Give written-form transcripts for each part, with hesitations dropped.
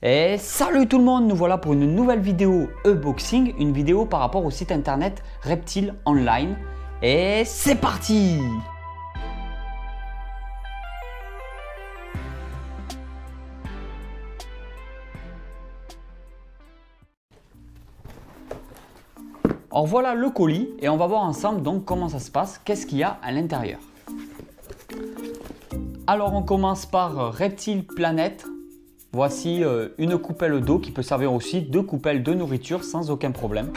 Et salut tout le monde, nous voilà pour une nouvelle vidéo unboxing, une vidéo par rapport au site internet Reptile Online. Et c'est parti! Alors voilà le colis et on va voir ensemble donc comment ça se passe, qu'est-ce qu'il y a à l'intérieur. Alors on commence par Reptile Planet. Voici une coupelle d'eau qui peut servir aussi de coupelle de nourriture sans aucun problème.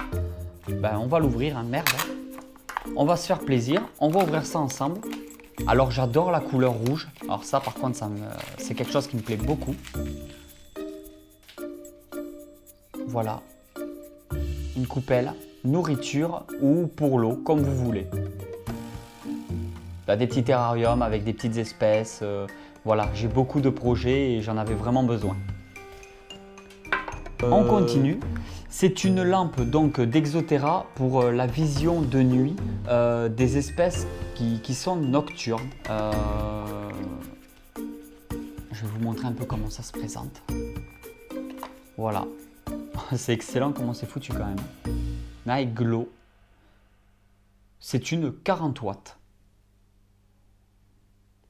On va l'ouvrir, hein, merde. On va se faire plaisir, on va ouvrir ça ensemble. Alors j'adore la couleur rouge. Alors ça par contre c'est quelque chose qui me plaît beaucoup. Voilà. Une coupelle, nourriture ou pour l'eau, comme vous voulez. Des petits terrariums avec des petites espèces. Voilà, j'ai beaucoup de projets et j'en avais vraiment besoin. On continue. C'est une lampe donc d'Exoterra pour la vision de nuit des espèces qui sont nocturnes. Je vais vous montrer un peu comment ça se présente. Voilà. C'est excellent comment c'est foutu quand même. Night Glow. C'est une 40 watts.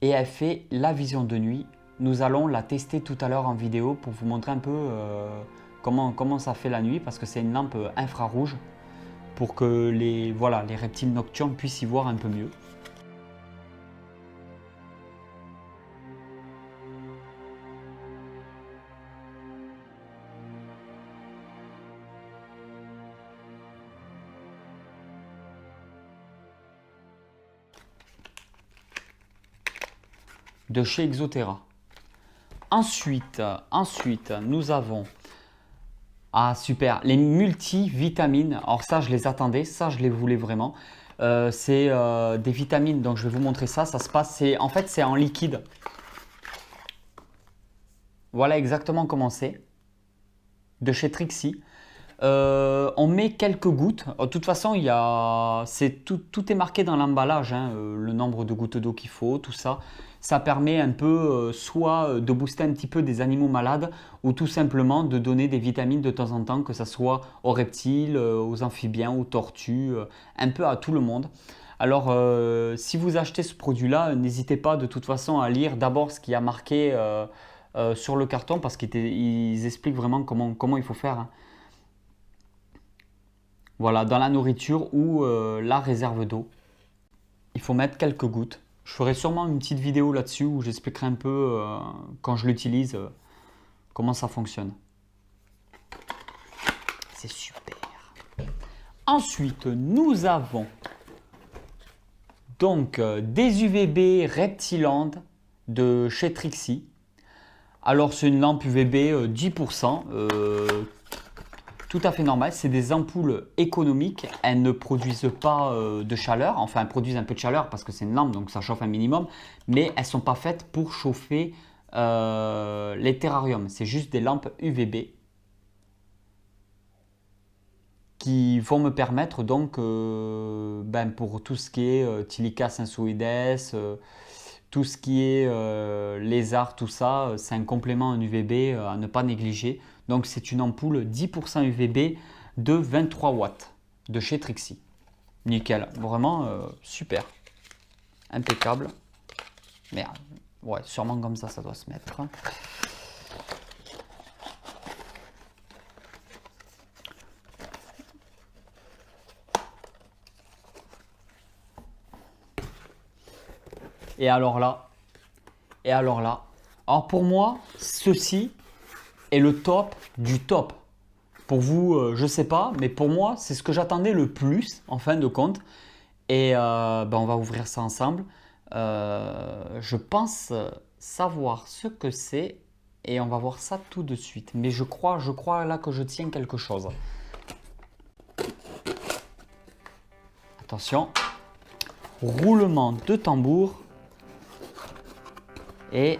Et elle fait la vision de nuit. Nous allons la tester tout à l'heure en vidéo pour vous montrer un peu comment ça fait la nuit, parce que c'est une lampe infrarouge pour que les reptiles nocturnes puissent y voir un peu mieux. De chez Exoterra. Ensuite, nous avons super, les multivitamines. Alors ça, je les attendais, ça je les voulais vraiment. C'est des vitamines, donc je vais vous montrer ça. Ça se passe, en fait, c'est en liquide. Voilà exactement comment c'est. De chez Trixie. On met quelques gouttes. De toute façon, tout est marqué dans l'emballage, hein, le nombre de gouttes d'eau qu'il faut, tout ça. Ça permet un peu soit de booster un petit peu des animaux malades ou tout simplement de donner des vitamines de temps en temps, que ce soit aux reptiles, aux amphibiens, aux tortues, un peu à tout le monde. Alors, si vous achetez ce produit-là, n'hésitez pas de toute façon à lire d'abord ce qu'il y a marqué sur le carton, parce qu'ils expliquent vraiment comment il faut faire, hein. Voilà, dans la nourriture ou la réserve d'eau. Il faut mettre quelques gouttes. Je ferai sûrement une petite vidéo là-dessus où j'expliquerai un peu quand je l'utilise, comment ça fonctionne. C'est super. Ensuite, nous avons donc des UVB Reptiland de chez Trixie. Alors c'est une lampe UVB 10%. Tout à fait normal, c'est des ampoules économiques, elles ne produisent pas de chaleur, enfin elles produisent un peu de chaleur parce que c'est une lampe donc ça chauffe un minimum, mais elles ne sont pas faites pour chauffer les terrariums, c'est juste des lampes UVB qui vont me permettre donc pour tout ce qui est Tilica sensoides, tout ce qui est lézard, tout ça, c'est un complément en UVB à ne pas négliger. Donc c'est une ampoule 10% UVB de 23 watts de chez Trixie. Nickel, vraiment super. Impeccable. Merde, ouais, sûrement comme ça doit se mettre. Et alors là, alors pour moi, ceci est le top du top. Pour vous, je sais pas, mais pour moi, c'est ce que j'attendais le plus en fin de compte. Et on va ouvrir ça ensemble. Je pense savoir ce que c'est et on va voir ça tout de suite. Mais je crois là que je tiens quelque chose. Attention, roulement de tambour. Et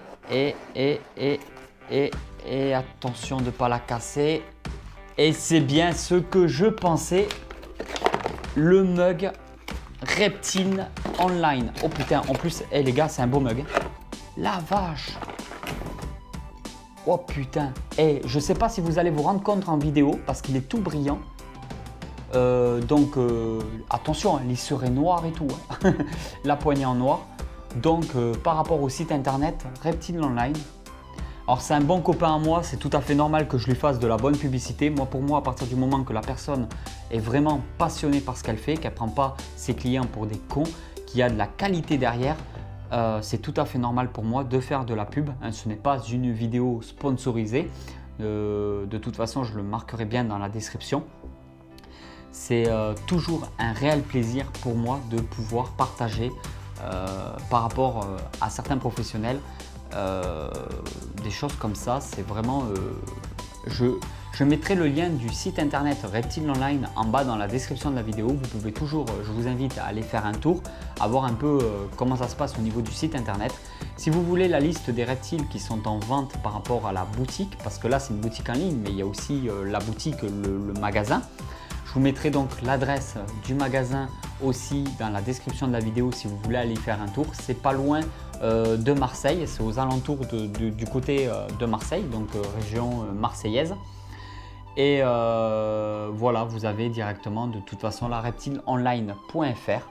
attention de ne pas la casser. Et c'est bien ce que je pensais. Le mug Reptile Online. Oh putain, en plus, les gars, c'est un beau mug. La vache. Oh putain. Et je sais pas si vous allez vous rendre compte en vidéo parce qu'il est tout brillant. Attention, l'issue est noire et tout. Hein. La poignée en noir. Donc par rapport au site internet Reptile Online. Alors c'est un bon copain à moi, c'est tout à fait normal que je lui fasse de la bonne publicité. Moi pour moi, à partir du moment que la personne est vraiment passionnée par ce qu'elle fait, qu'elle ne prend pas ses clients pour des cons, qu'il y a de la qualité derrière, c'est tout à fait normal pour moi de faire de la pub. Hein, ce n'est pas une vidéo sponsorisée. De toute façon, je le marquerai bien dans la description. C'est toujours un réel plaisir pour moi de pouvoir partager par rapport à certains professionnels des choses comme ça. C'est vraiment je mettrai le lien du site internet Reptile Online en bas dans la description de la vidéo. Vous pouvez toujours, je vous invite à aller faire un tour, à voir un peu comment ça se passe au niveau du site internet. Si vous voulez la liste des reptiles qui sont en vente par rapport à la boutique, parce que là c'est une boutique en ligne, mais il y a aussi la boutique, le magasin. Je vous mettrai donc l'adresse du magasin aussi dans la description de la vidéo si vous voulez aller faire un tour. C'est pas loin de Marseille, c'est aux alentours du côté de Marseille, donc région marseillaise. Et voilà, vous avez directement de toute façon la reptileonline.fr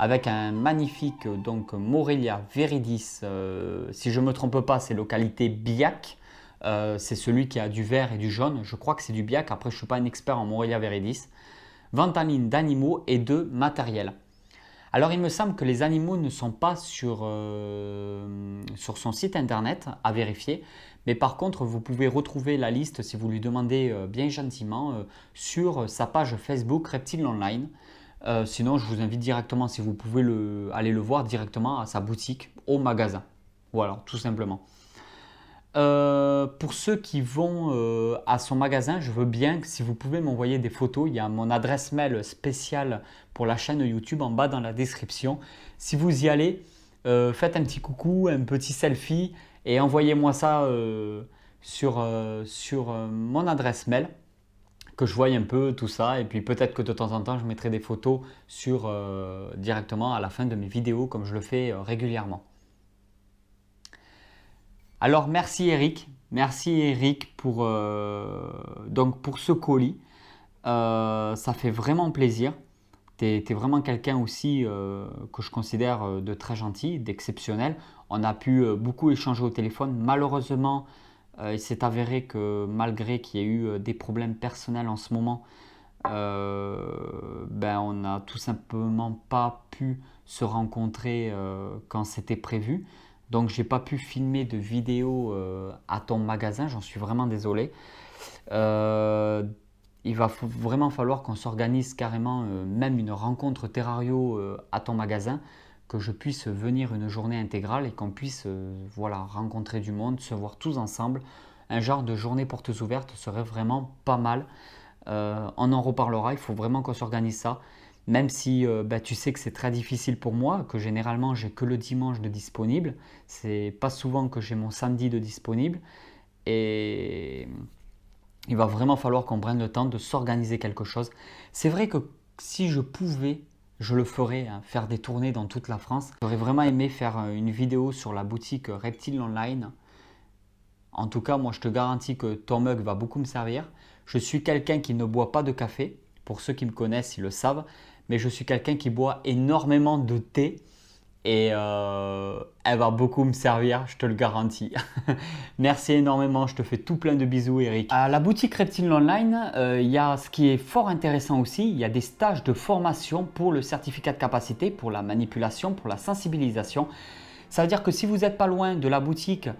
avec un magnifique donc Morelia viridis, si je ne me trompe pas, c'est localité Biac. C'est celui qui a du vert et du jaune. Je crois que c'est du Biac. Après, je ne suis pas un expert en Morelia viridis. Vente en ligne d'animaux et de matériel. Alors, il me semble que les animaux ne sont pas sur son site internet, à vérifier. Mais par contre, vous pouvez retrouver la liste si vous lui demandez bien gentiment sur sa page Facebook Reptile Online. Sinon, je vous invite directement, si vous pouvez aller le voir directement à sa boutique, au magasin. Voilà, tout simplement. Pour ceux qui vont à son magasin, je veux bien que si vous pouvez m'envoyer des photos, il y a mon adresse mail spéciale pour la chaîne YouTube en bas dans la description. Si vous y allez, faites un petit coucou, un petit selfie et envoyez-moi ça sur mon adresse mail, que je voie un peu tout ça. Et puis peut-être que de temps en temps, je mettrai des photos directement à la fin de mes vidéos comme je le fais régulièrement. Alors merci Eric pour ce colis. Ça fait vraiment plaisir. Tu es vraiment quelqu'un aussi que je considère de très gentil, d'exceptionnel. On a pu beaucoup échanger au téléphone. Malheureusement, il s'est avéré que malgré qu'il y ait eu des problèmes personnels en ce moment, on n'a tout simplement pas pu se rencontrer quand c'était prévu. Donc j'ai pas pu filmer de vidéo à ton magasin, j'en suis vraiment désolé. Il va vraiment falloir qu'on s'organise carrément même une rencontre Terrario à ton magasin, que je puisse venir une journée intégrale et qu'on puisse voilà, rencontrer du monde, se voir tous ensemble. Un genre de journée portes ouvertes serait vraiment pas mal. On en reparlera, il faut vraiment qu'on s'organise ça. Même si tu sais que c'est très difficile pour moi, que généralement j'ai que le dimanche de disponible. C'est pas souvent que j'ai mon samedi de disponible. Et il va vraiment falloir qu'on prenne le temps de s'organiser quelque chose. C'est vrai que si je pouvais, je le ferais, hein, faire des tournées dans toute la France. J'aurais vraiment aimé faire une vidéo sur la boutique Reptile Online. En tout cas, moi je te garantis que ton mug va beaucoup me servir. Je suis quelqu'un qui ne boit pas de café. Pour ceux qui me connaissent, ils le savent. Mais je suis quelqu'un qui boit énormément de thé et elle va beaucoup me servir, je te le garantis. Merci énormément, je te fais tout plein de bisous Eric. À la boutique Reptile Online, il y a ce qui est fort intéressant aussi, il y a des stages de formation pour le certificat de capacité, pour la manipulation, pour la sensibilisation. Ça veut dire que si vous n'êtes pas loin de la boutique,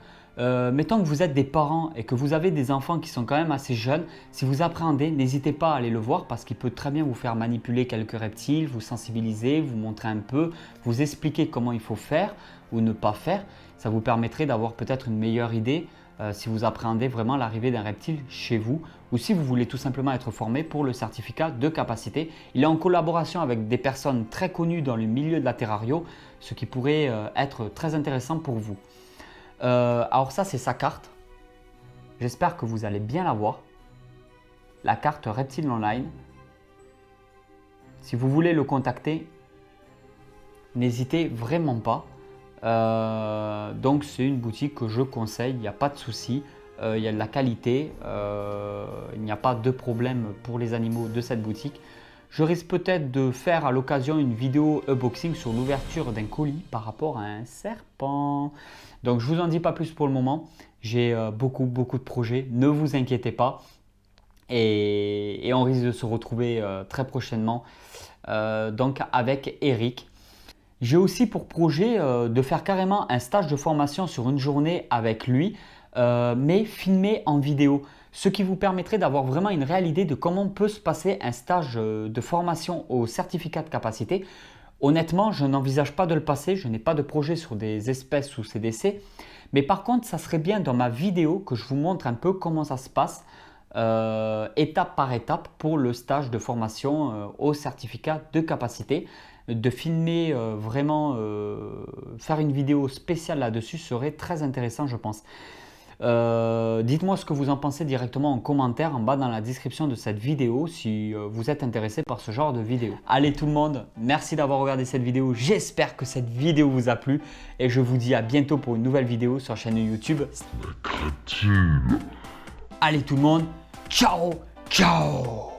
mettons que vous êtes des parents et que vous avez des enfants qui sont quand même assez jeunes, si vous appréhendez, n'hésitez pas à aller le voir parce qu'il peut très bien vous faire manipuler quelques reptiles, vous sensibiliser, vous montrer un peu, vous expliquer comment il faut faire ou ne pas faire. Ça vous permettrait d'avoir peut-être une meilleure idée si vous appréhendez vraiment l'arrivée d'un reptile chez vous ou si vous voulez tout simplement être formé pour le certificat de capacité. Il est en collaboration avec des personnes très connues dans le milieu de la terrario, ce qui pourrait être très intéressant pour vous. Alors ça c'est sa carte, j'espère que vous allez bien la voir, la carte Reptile Online. Si vous voulez le contacter, n'hésitez vraiment pas, Donc c'est une boutique que je conseille, il n'y a pas de souci, il y a de la qualité, il n'y a pas de problème pour les animaux de cette boutique. Je risque peut-être de faire à l'occasion une vidéo unboxing sur l'ouverture d'un colis par rapport à un serpent. Donc je vous en dis pas plus pour le moment, j'ai beaucoup de projets, ne vous inquiétez pas. Et on risque de se retrouver très prochainement donc avec Eric. J'ai aussi pour projet de faire carrément un stage de formation sur une journée avec lui, mais filmé en vidéo. Ce qui vous permettrait d'avoir vraiment une réelle idée de comment peut se passer un stage de formation au certificat de capacité. Honnêtement, je n'envisage pas de le passer, je n'ai pas de projet sur des espèces ou CDC. Mais par contre, ça serait bien dans ma vidéo que je vous montre un peu comment ça se passe étape par étape pour le stage de formation au certificat de capacité. De filmer vraiment, faire une vidéo spéciale là-dessus serait très intéressant, je pense. Dites-moi ce que vous en pensez directement en commentaire en bas dans la description de cette vidéo si vous êtes intéressé par ce genre de vidéo. Allez tout le monde, merci d'avoir regardé cette vidéo. J'espère que cette vidéo vous a plu et je vous dis à bientôt pour une nouvelle vidéo sur la chaîne YouTube. Allez tout le monde, ciao, ciao!